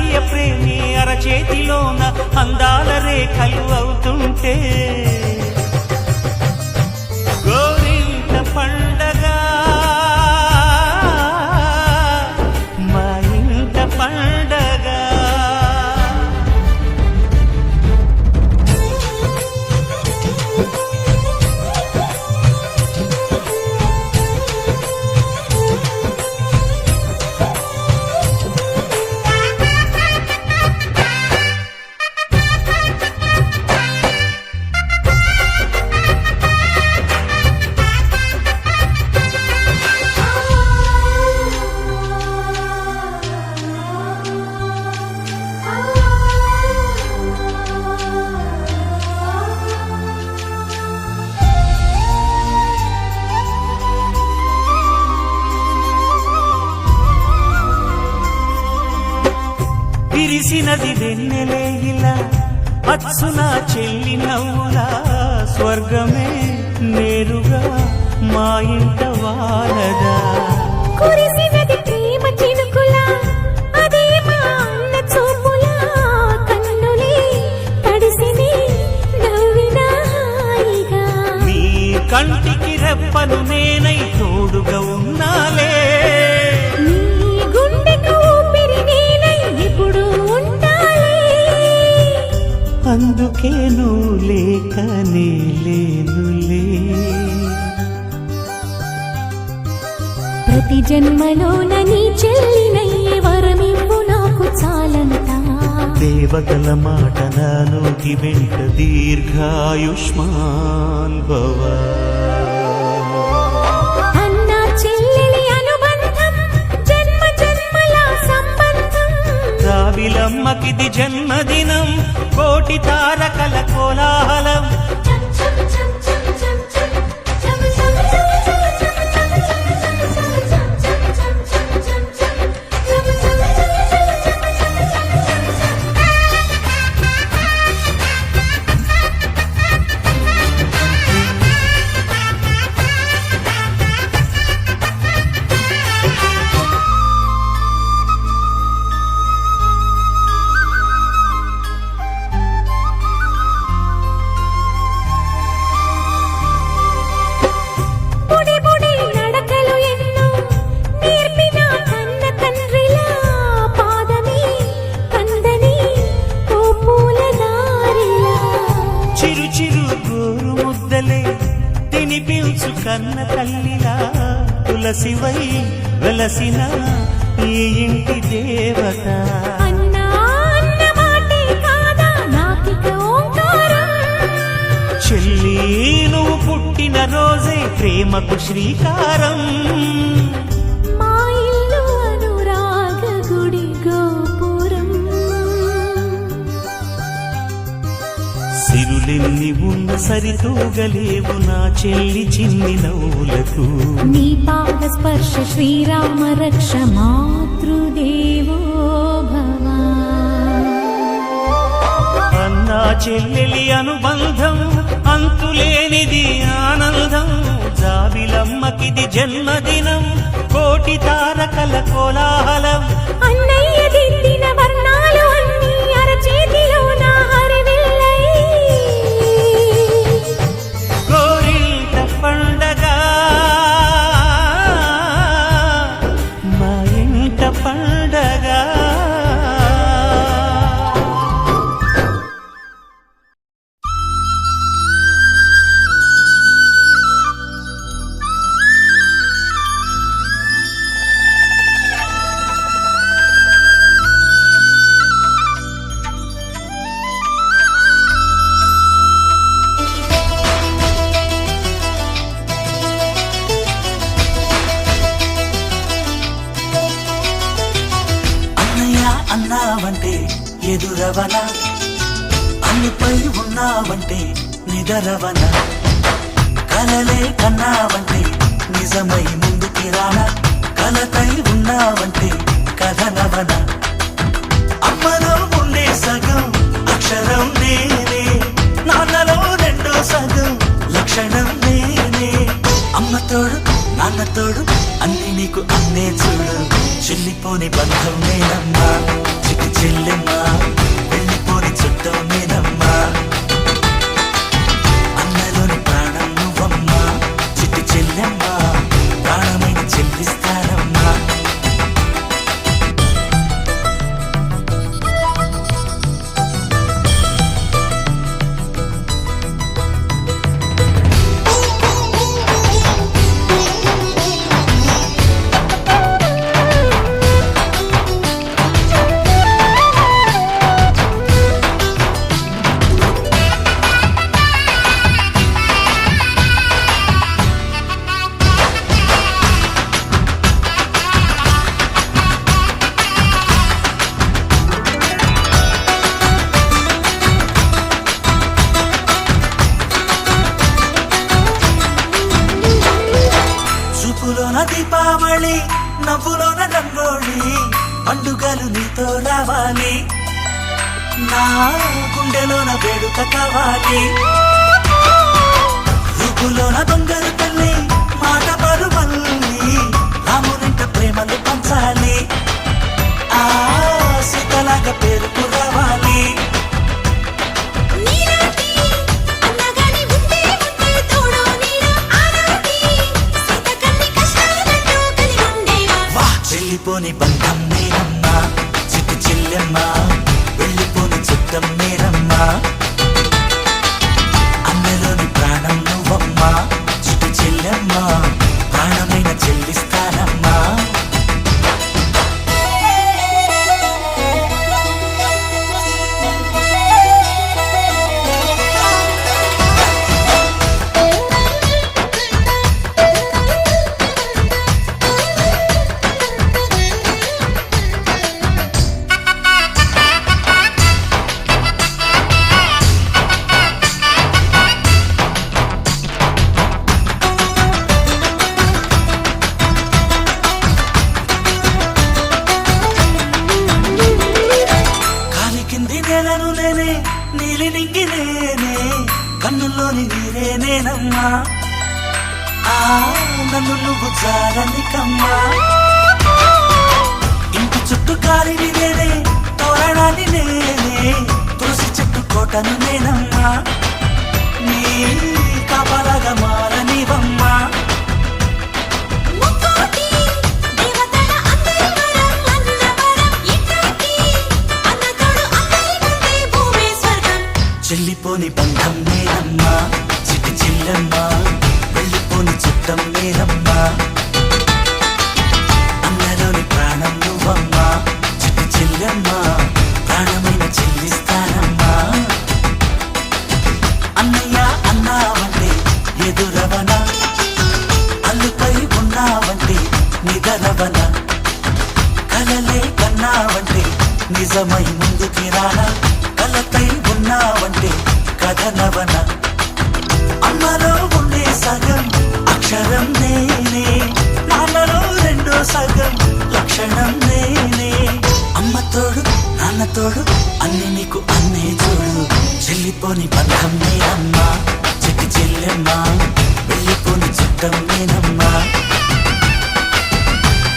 అన్నయ్య ప్రేమి అరచేతిలోన అందాల రేఖలు అవుతుంటే గోరింట పండగ మా ఇంట పండగ. విరిసినది వెన్నెలే ఇలా అచ్చున చెల్లి నవ్వులా స్వర్గమే నేరుగా మా ఇంట వాలదా. కురిసినది ప్రేమ చినుకులా అదే మా అన్న చూపులా కన్నులే తడిసిని నవ్వినా హాయిగా. నీ కంటికి రెప్పను నేనై తోడుగా ఉన్నాలే. నీ గుండెకు ఊపిరి నేనై ఎప్పుడు ఉంటాలే. అందుకే నువ్వు లేకనే లేనులే. ప్రతి జన్మలోన నీ చెల్లినయ్యే వరమివ్వు నాకు చాలంట. దేవతల మాట నానుకి వెంట దీర్ఘాయుష్మాన్ భవ. అన్న చెల్లెలి అనుబంధం జన్మ జన్మల సంబంధం. రావిలమ్మకిది జన్మదినం కోటి తారకల కోలాహలం. తినిపించు కన్న తల్లిలా తులసివై వెలసిన ఈ ఇంటి దేవత. అన్నా అన్న మాటే కాదా నాకిక ఓంకారం. చెల్లి నువ్వు పుట్టిన రోజే ప్రేమకు శ్రీకారం. మా ఇల్లు అనురాగ గుడి గోపురం. సిరులెన్ని ఉన్న సరితూగలేవు నా చెల్లి చిన్ని నవ్వులకు. నీ పాద స్పర్శ శ్రీరామ రక్ష మాతృదేవో భవ. అన్నా చెల్లెలి అనుబంధం అంతులేనిది ఆనందం. జాబిలమ్మకిది జన్మదినం కోటి తారకల కోలాహలం. అన్నయ్య దిద్దిన వర్ణాలు అన్నీ అరచేతిలో నా హరివిల్లై. గోరింట పండగ మా ఇంట పండగ. అన్నావంటే ఎదురవన, అన్నిపై ఉన్నావంటే నిదరవన. కలలే కన్నావంటే నిజమై ముందుకి రానా, కలతై ఉన్నావంటే కథనవన. అమ్మలో ఉండే సగం అక్షరం నేనే, నాన్నలో రెండో సగం లక్షణం నేనే. అమ్మ తోడు నాన్న తోడు అన్ని నీకు అన్నే చూడు, చెల్లిపోని బంధం నేనమ్మా చిట్టి చెల్లి. చెల్లెమ్మ వెళ్ళిపోని చుట్టం నేనమ్మా అన్నలోని ప్రాణం నువ్వమ్మా చిట్టి చెల్లెమ్మ ప్రాణమైన చెల్లిస్తానమ్మా చూపులోన దీపావళి నవ్వులోన రంగోళి పండుగలు నీతో రావాలి నా గుండెలోన వేడుక కావాలి రూపులోన దొంగలు తల్లి మాట పరుమల్లి రామునింట ప్రేమలు పంచాలి ఆ సీతలాగా పేరుకు రావాలి నీలాంటి అన్నగాని ఉంటే ఉంటే తోడు నీడ ఆనాటి సీత కన్ని కష్టాలతో కలిగి ఉండేవా వా చెల్లిపోని బంధం నేనమ్మా చిట్టి చెల్లెమ్మ వెళ్ళిపోని చుట్టం నేనమ్మా అన్నలోని ప్రాణం నువ్వమ్మా చిట్టి చెల్లెమ్మ ప్రాణమైన చెల్లిస్తానమ్మా కాలి కింది నేలను నేనే నీలి నింగి నేనే కన్నుల్లోని నీరే నేనమ్మా ఆ నన్ను నువ్వు చాలనికమ్మా ఇంటి చుట్టూ కాలిని నేనే తోరణాన్ని నేనే తులసి చెట్టు కోటను నేనమ్మా నీ కాపలాగా మారనివమ్మా ముక్కోటి దేవతల అందరి వరం అన్నవరం ఇట్లాంటి అన్నతోడు అందరికంటే భూమే స్వర్గం చెల్లిపోని బంధం నేనమ్మా చిట్టి చెల్లెమ్మ వెళ్ళిపోని చుట్టం నేనమ్మా అన్నలోని ప్రాణం నువ్వమ్మా చిట్టి చెల్లెమ్మ ప్రాణమైన చెల్లిస్తానమ్మా అన్నయ్య అన్నావంటే ఎదురవన అల్లుపై ఉన్నావంటే నిదరవన కలలే కన్నావంటే నిజమై ముందుకి రానా కలతై ఉన్నావంటే కథనవన అమ్మలో ఉండే సగం అక్షరం నేనే నాన్నలో రెండో సగం లక్షణం నేనే అమ్మ తోడు నాన్న తోడు అన్ని నీకు అన్నే చూడు చెల్లిపోని బంధం నేనమ్మా చిట్టి చెల్లెమ్మ వెళ్ళిపోని చుట్టం నేనమ్మా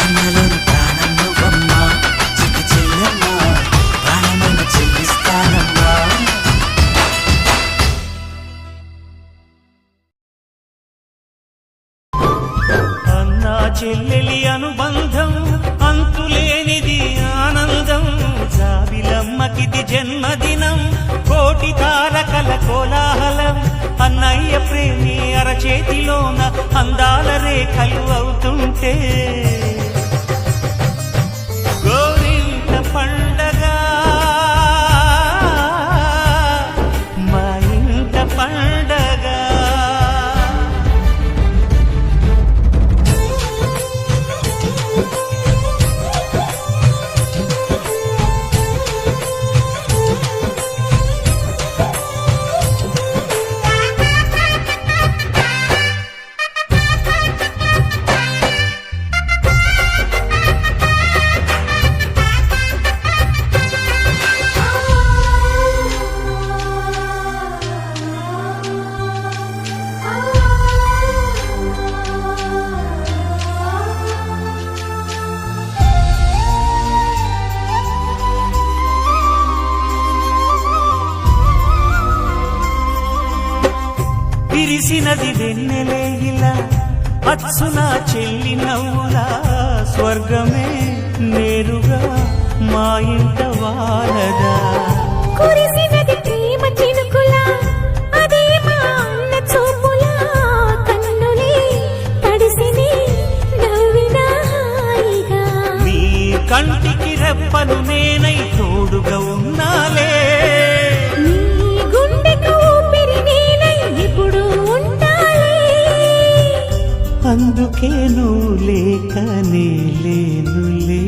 అన్నలోని ప్రాణం నువ్వమ్మా చిట్టి చెల్లెమ్మ ప్రాణమైన చెల్లిస్తానమ్మా అన్నా చెల్లెలి అనుబంధం అంతులేనిది ఆనందం జాబిలమ్మకిది జన్మదినం కోటి తారకల కోలాహలం అన్నయ్య ప్రేమి అరచేతిలోన అందాల రేఖలు అవుతుంటే గోరింట పండగ మా ఇంట పండగ విరిసినది వెన్నెలే ఇలా అచ్చు నా చెల్లి నవ్వులా స్వర్గమే నేరుగా మా ఇంట వాలదా కురిసినది ప్రేమ చినుకులా అదే మా అన్న చూపులా కన్నులే తడిసిని నవ్వినా హాయిగా నీ కంటికి రెప్పను నేనై తోడుగా ఉన్నాలే నీ గుండెకు ఊపిరి నేనై ఎప్పుడు ఉంటాలే అందుకే నువ్వు లేకనే లేనులే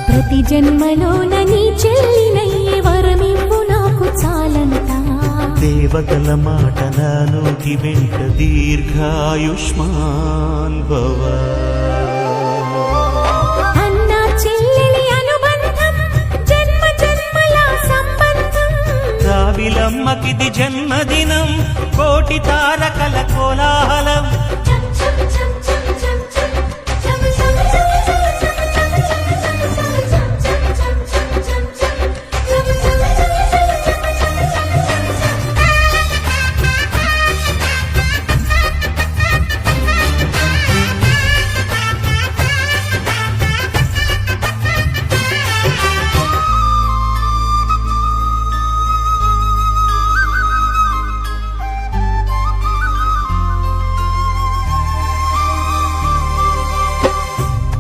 ప్రతి జన్మలోన నీ చెల్లినయ్యే వరమివ్వు నాకు చాలంతా దేవతల మాట నానుకి వెంట దీర్ఘాయుష్మాన్ భవ అన్న చెల్లెలి అనుబంధం జన్మ జన్మల సంబంధం రావిలమ్మకిది జన్మదినం కోటి తారకల కోలాహలం